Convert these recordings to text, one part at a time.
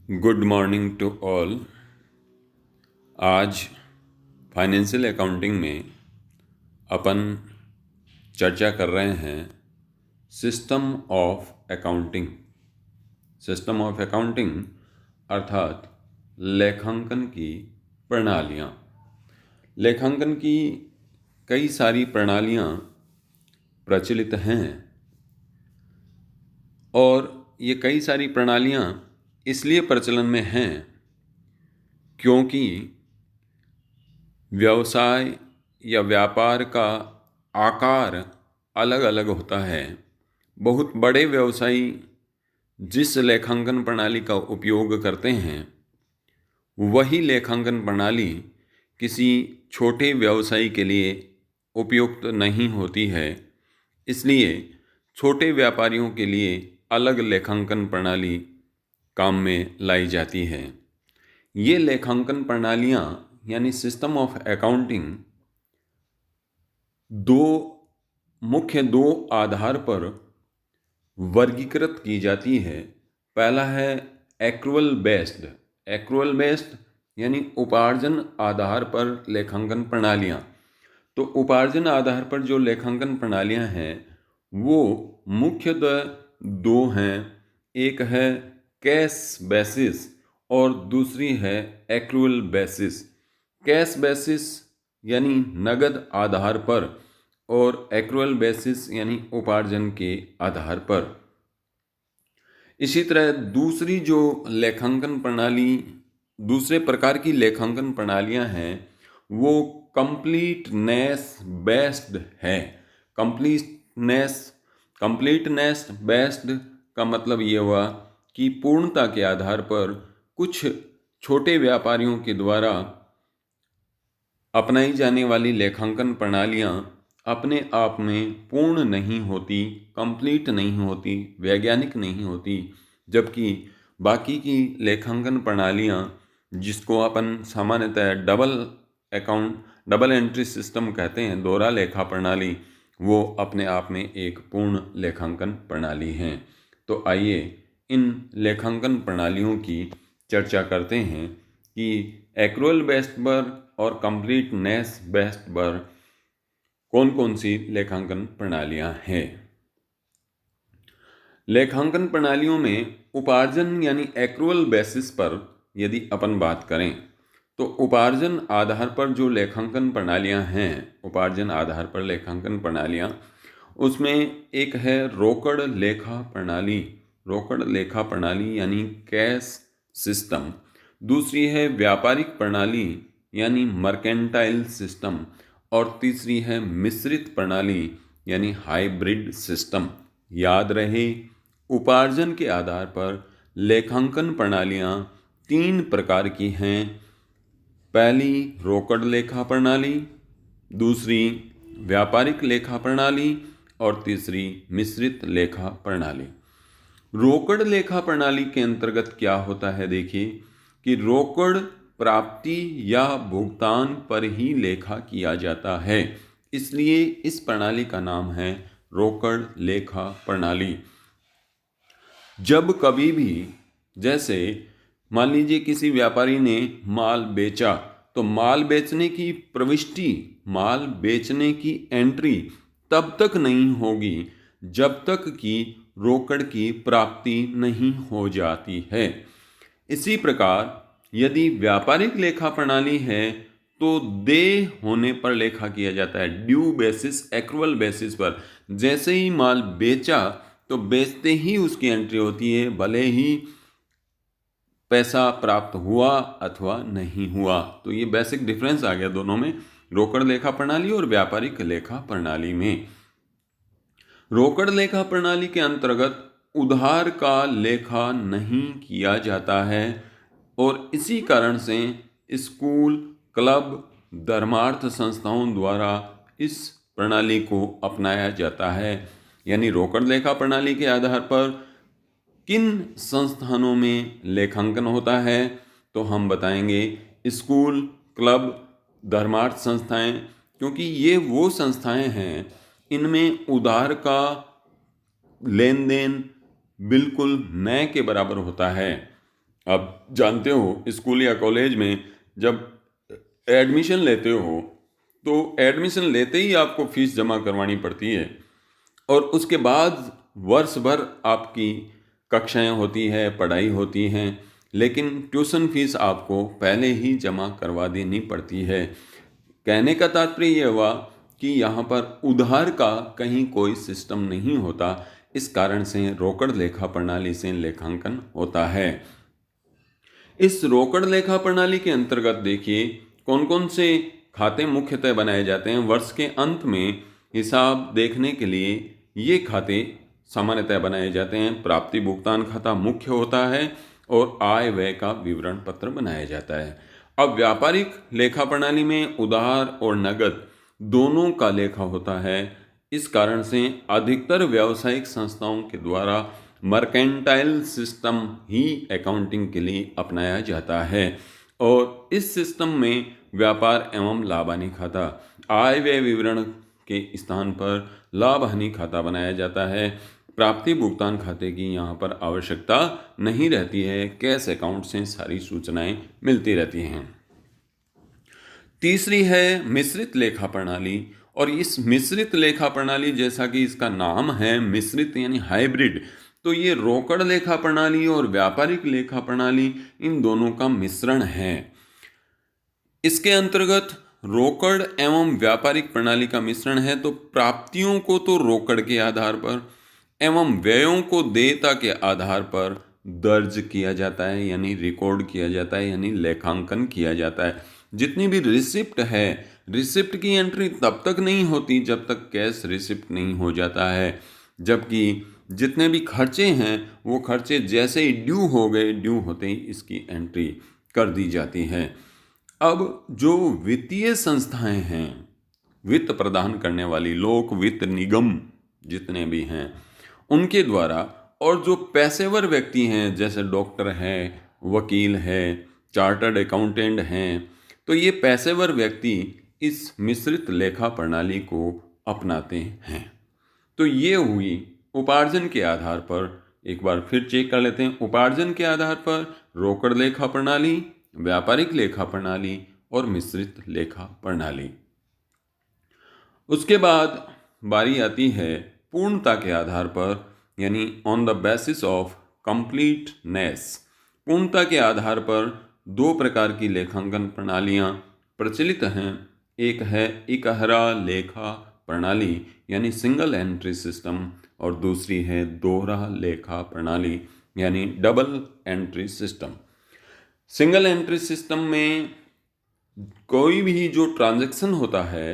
Good morning to all. आज financial accounting में अपन चर्चा कर रहे हैं system of accounting. System of accounting अर्थात लेखांकन की प्रणालियाँ। लेखांकन की कई सारी प्रणालियाँ प्रचलित हैं और ये कई सारी प्रणालियाँ इसलिए प्रचलन में हैं क्योंकि व्यवसाय या व्यापार का आकार अलग अलग होता है। बहुत बड़े व्यवसायी जिस लेखांकन प्रणाली का उपयोग करते हैं वही लेखांकन प्रणाली किसी छोटे व्यवसायी के लिए उपयुक्त नहीं होती है। इसलिए छोटे व्यापारियों के लिए अलग लेखांकन प्रणाली काम में लाई जाती है। ये लेखांकन प्रणालियाँ यानी सिस्टम ऑफ अकाउंटिंग दो आधार पर वर्गीकृत की जाती है। पहला है एक्रुअल बेस्ड। एक्रुअल बेस्ड यानी उपार्जन आधार पर लेखांकन प्रणालियाँ। तो उपार्जन आधार पर जो लेखांकन प्रणालियाँ हैं वो मुख्यतः दो हैं। एक है कैश बेसिस और दूसरी है एक्रुअल बेसिस। कैश बेसिस यानी नगद आधार पर और एक्रुअल बेसिस यानी उपार्जन के आधार पर। इसी तरह दूसरे प्रकार की लेखांकन प्रणालियां हैं वो कंप्लीटनेस बेस्ड है। कंप्लीटनेस बेस्ड का मतलब ये हुआ कि पूर्णता के आधार पर कुछ छोटे व्यापारियों के द्वारा अपनाई जाने वाली लेखांकन प्रणालियां अपने आप में पूर्ण नहीं होती, कंप्लीट नहीं होती, वैज्ञानिक नहीं होती, जबकि बाकी की लेखांकन प्रणालियां जिसको अपन सामान्यतः डबल एंट्री सिस्टम कहते हैं, दोहरा लेखा प्रणाली, वो अपने आप में एक पूर्ण लेखांकन प्रणाली हैं। तो आइए इन लेखांकन प्रणालियों की चर्चा करते हैं कि एक्रुअल बेस्ड पर और कंप्लीटनेस बेस्ड पर कौन कौन सी लेखांकन प्रणालियां हैं। लेखांकन प्रणालियों में उपार्जन यानी एक्रुअल बेसिस पर यदि अपन बात करें तो उपार्जन आधार पर जो लेखांकन प्रणालियां हैं, उपार्जन आधार पर लेखांकन प्रणालियां, उसमें एक है रोकड़ लेखा प्रणाली। रोकड़ लेखा प्रणाली यानी कैश सिस्टम। दूसरी है व्यापारिक प्रणाली यानी मर्केंटाइल सिस्टम। और तीसरी है मिश्रित प्रणाली यानी हाइब्रिड सिस्टम। याद रहे उपार्जन के आधार पर लेखांकन प्रणालियां तीन प्रकार की हैं। पहली रोकड़ लेखा प्रणाली, दूसरी व्यापारिक लेखा प्रणाली और तीसरी मिश्रित लेखा प्रणाली। रोकड़ लेखा प्रणाली के अंतर्गत क्या होता है, देखिए कि रोकड़ प्राप्ति या भुगतान पर ही लेखा किया जाता है, इसलिए इस प्रणाली का नाम है रोकड़ लेखा प्रणाली। जब कभी भी, जैसे मान लीजिए किसी व्यापारी ने माल बेचा, तो माल बेचने की प्रविष्टि, माल बेचने की एंट्री तब तक नहीं होगी जब तक कि रोकड़ की प्राप्ति नहीं हो जाती है। इसी प्रकार यदि व्यापारिक लेखा प्रणाली है तो देय होने पर लेखा किया जाता है, ड्यू बेसिस, एक्रुअल बेसिस पर। जैसे ही माल बेचा तो बेचते ही उसकी एंट्री होती है, भले ही पैसा प्राप्त हुआ अथवा नहीं हुआ। तो ये बेसिक डिफरेंस आ गया दोनों में, रोकड़ लेखा प्रणाली और व्यापारिक लेखा प्रणाली में। रोकड़ लेखा प्रणाली के अंतर्गत उधार का लेखा नहीं किया जाता है और इसी कारण से स्कूल, क्लब, धर्मार्थ संस्थाओं द्वारा इस प्रणाली को अपनाया जाता है। यानी रोकड़ लेखा प्रणाली के आधार पर किन संस्थानों में लेखांकन होता है, तो हम बताएंगे स्कूल, क्लब, धर्मार्थ संस्थाएं, क्योंकि ये वो संस्थाएं हैं इनमें उधार का लेन देन बिल्कुल नए के बराबर होता है। आप जानते हो स्कूल या कॉलेज में जब एडमिशन लेते हो तो एडमिशन लेते ही आपको फीस जमा करवानी पड़ती है और उसके बाद वर्ष भर आपकी कक्षाएं होती है, पढ़ाई होती हैं, लेकिन ट्यूशन फीस आपको पहले ही जमा करवा देनी पड़ती है। कहने का तात्पर्य यह हुआ कि यहाँ पर उधार का कहीं कोई सिस्टम नहीं होता। इस कारण से रोकड़ लेखा प्रणाली से लेखांकन होता है। इस रोकड़ लेखा प्रणाली के अंतर्गत देखिए कौन कौन से खाते मुख्यतः बनाए जाते हैं। वर्ष के अंत में हिसाब देखने के लिए ये खाते सामान्यतः बनाए जाते हैं। प्राप्ति भुगतान खाता मुख्य होता है और आय व्यय का विवरण पत्र बनाया जाता है। अब व्यापारिक लेखा प्रणाली में उधार और नगद दोनों का लेखा होता है। इस कारण से अधिकतर व्यावसायिक संस्थाओं के द्वारा मर्केंटाइल सिस्टम ही अकाउंटिंग के लिए अपनाया जाता है और इस सिस्टम में व्यापार एवं लाभ हानि खाता आय व्यय विवरण के स्थान पर लाभ हानि खाता बनाया जाता है। प्राप्ति भुगतान खाते की यहाँ पर आवश्यकता नहीं रहती है। कैश अकाउंट से सारी सूचनाएं मिलती रहती हैं। तीसरी है मिश्रित लेखा प्रणाली। और इस मिश्रित लेखा प्रणाली जैसा कि इसका नाम है मिश्रित यानी हाइब्रिड, तो ये रोकड़ लेखा प्रणाली और व्यापारिक लेखा प्रणाली इन दोनों का मिश्रण है। इसके अंतर्गत रोकड़ एवं व्यापारिक प्रणाली का मिश्रण है। तो प्राप्तियों को तो रोकड़ के आधार पर एवं व्ययों को देयता के आधार पर दर्ज किया जाता है, यानी रिकॉर्ड किया जाता है, यानी लेखांकन किया जाता है। जितनी भी रिसिप्ट है, रिसिप्ट की एंट्री तब तक नहीं होती जब तक कैश रिसिप्ट नहीं हो जाता है। जबकि जितने भी खर्चे हैं वो खर्चे जैसे ही ड्यू हो गए, ड्यू होते ही इसकी एंट्री कर दी जाती है। अब जो वित्तीय संस्थाएं हैं, वित्त प्रदान करने वाली लोक वित्त निगम जितने भी हैं उनके द्वारा, और जो पेशेवर व्यक्ति हैं जैसे डॉक्टर हैं, वकील हैं, चार्टर्ड अकाउंटेंट हैं, तो ये पेशेवर व्यक्ति इस मिश्रित लेखा प्रणाली को अपनाते हैं। तो ये हुई उपार्जन के आधार पर। एक बार फिर चेक कर लेते हैं। उपार्जन के आधार पर रोकड़ लेखा प्रणाली, व्यापारिक लेखा प्रणाली और मिश्रित लेखा प्रणाली। उसके बाद बारी आती है पूर्णता के आधार पर, यानी on the basis of completeness. पूर्णता के आधार पर दो प्रकार की लेखांकन प्रणालियां प्रचलित हैं। एक है इकहरा लेखा प्रणाली यानी सिंगल एंट्री सिस्टम, और दूसरी है दोहरा लेखा प्रणाली यानी double entry system. Single entry system में कोई भी जो ट्रांजैक्शन होता है,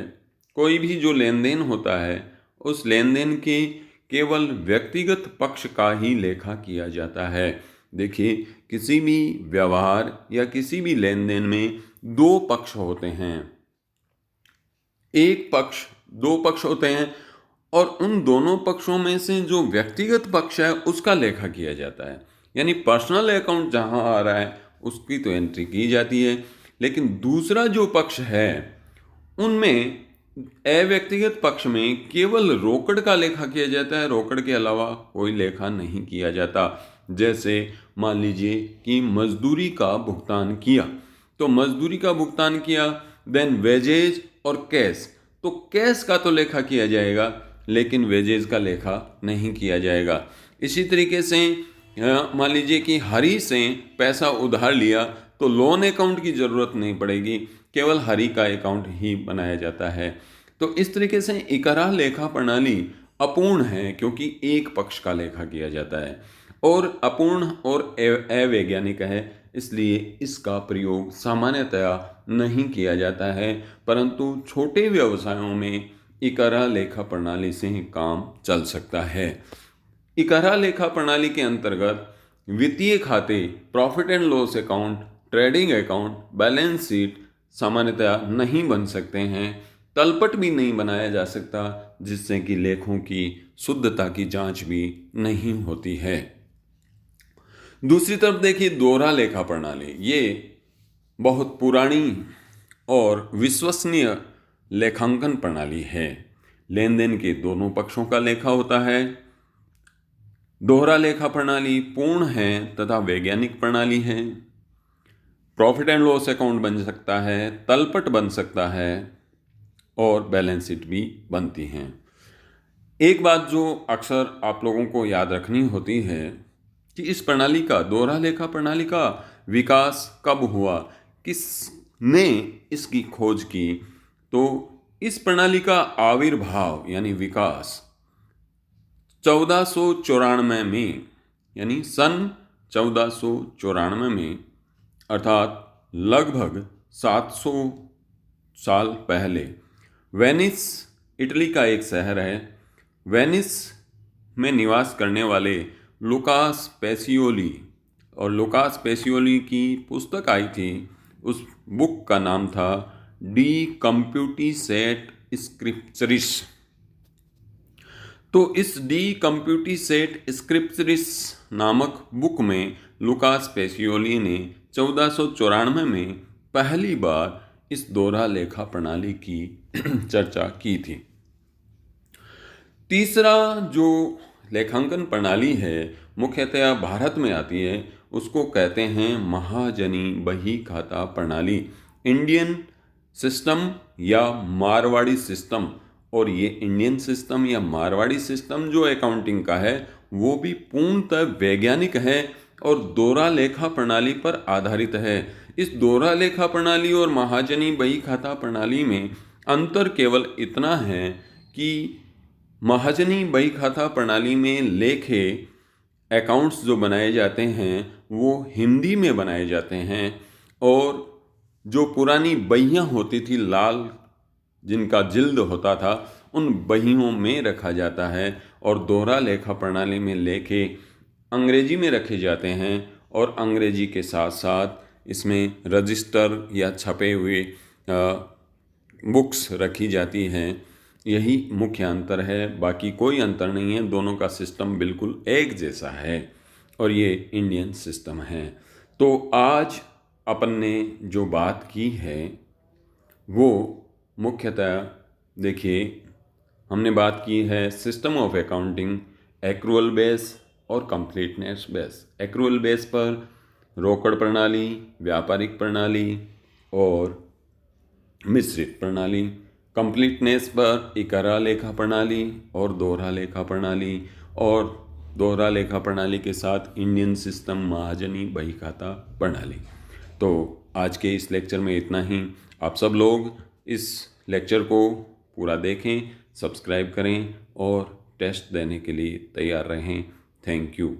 कोई भी जो लेन देन होता है, उस लेन देन के केवल व्यक्तिगत पक्ष का ही लेखा किया जाता है। देखिए किसी भी व्यवहार या किसी भी लेन देन में दो पक्ष होते हैं, एक पक्ष, दो पक्ष होते हैं, और उन दोनों पक्षों में से जो व्यक्तिगत पक्ष है उसका लेखा किया जाता है। यानी पर्सनल अकाउंट जहां आ रहा है उसकी तो एंट्री की जाती है, लेकिन दूसरा जो पक्ष है उनमें अव्यक्तिगत पक्ष में केवल रोकड़ का लेखा किया जाता है। रोकड़ के अलावा कोई लेखा नहीं किया जाता। जैसे मान लीजिए कि मजदूरी का भुगतान किया, तो मजदूरी का भुगतान किया, देन वेजेज और कैश, तो कैश का तो लेखा किया जाएगा लेकिन वेजेज का लेखा नहीं किया जाएगा। इसी तरीके से मान लीजिए कि हरी से पैसा उधार लिया तो लोन अकाउंट की ज़रूरत नहीं पड़ेगी, केवल हरी का अकाउंट ही बनाया जाता है। तो इस तरीके से इकरार लेखा प्रणाली अपूर्ण है क्योंकि एक पक्ष का लेखा किया जाता है, और अपूर्ण और अवैज्ञानिक है, इसलिए इसका प्रयोग सामान्यतया नहीं किया जाता है। परंतु छोटे व्यवसायों में इकरार लेखा प्रणाली से ही काम चल सकता है। इकरार लेखा प्रणाली के अंतर्गत वित्तीय खाते, profit and loss account, trading account, balance sheet सामान्यतया नहीं बन सकते हैं। तलपट भी नहीं बनाया जा सकता, जिससे कि लेखों की शुद्धता की जांच भी नहीं होती है। दूसरी तरफ देखिए दोहरा लेखा प्रणाली, ये बहुत पुरानी और विश्वसनीय लेखांकन प्रणाली है। लेन देन के दोनों पक्षों का लेखा होता है। दोहरा लेखा प्रणाली पूर्ण है तथा वैज्ञानिक प्रणाली है। प्रॉफिट एंड लॉस अकाउंट बन सकता है, तलपट बन सकता है और बैलेंस शीट भी बनती हैं। एक बात जो अक्सर आप लोगों को याद रखनी होती है कि इस प्रणाली का, दोहरा लेखा प्रणाली का विकास कब हुआ, किसने इसकी खोज की। तो इस प्रणाली का आविर्भाव यानी विकास 1494 में, यानी सन 1494 में, अर्थात लगभग 700 साल पहले, वेनिस, इटली का एक शहर है, वेनिस में निवास करने वाले लुकास पेसियोली, और लुकास पेसियोली की पुस्तक आई थी, उस बुक का नाम था डी कंप्यूटिसेट स्क्रिप्चरिस। तो इस डी कंप्यूटिसेट स्क्रिप्चरिस नामक बुक में लुकास पेसियोली ने 1494 में पहली बार इस दोहरा लेखा प्रणाली की चर्चा की थी। तीसरा जो लेखांकन प्रणाली है मुख्यतया भारत में आती है, उसको कहते हैं महाजनी बही खाता प्रणाली, इंडियन सिस्टम या मारवाड़ी सिस्टम। और ये इंडियन सिस्टम या मारवाड़ी सिस्टम जो अकाउंटिंग का है वो भी पूर्णतः वैज्ञानिक है और दोहरा लेखा प्रणाली पर आधारित है। इस दोहरा लेखा प्रणाली और महाजनी बही खाता प्रणाली में अंतर केवल इतना है कि महाजनी बही खाता प्रणाली में लेखे अकाउंट्स जो बनाए जाते हैं वो हिंदी में बनाए जाते हैं, और जो पुरानी बहियाँ होती थी लाल, जिनका जिल्द होता था, उन बहियों में रखा जाता है। और दोहरा लेखा प्रणाली में लेखे अंग्रेजी में रखे जाते हैं और अंग्रेजी के साथ साथ इसमें रजिस्टर या छपे हुए बुक्स रखी जाती हैं। यही मुख्य अंतर है, बाकी कोई अंतर नहीं है, दोनों का सिस्टम बिल्कुल एक जैसा है और ये इंडियन सिस्टम है। तो आज अपन ने जो बात की है वो मुख्यतः देखिए, हमने बात की है system of accounting, accrual base और कंप्लीटनेस बेस। एक्रूअल बेस पर रोकड़ प्रणाली, व्यापारिक प्रणाली और मिश्रित प्रणाली, कंप्लीटनेस पर इकरा लेखा प्रणाली और दोहरा लेखा प्रणाली, और दोहरा लेखा प्रणाली के साथ इंडियन सिस्टम महाजनी बही खाता प्रणाली। तो आज के इस लेक्चर में इतना ही। आप सब लोग इस लेक्चर को पूरा देखें, सब्सक्राइब करें और टेस्ट देने के लिए तैयार रहें। Thank you.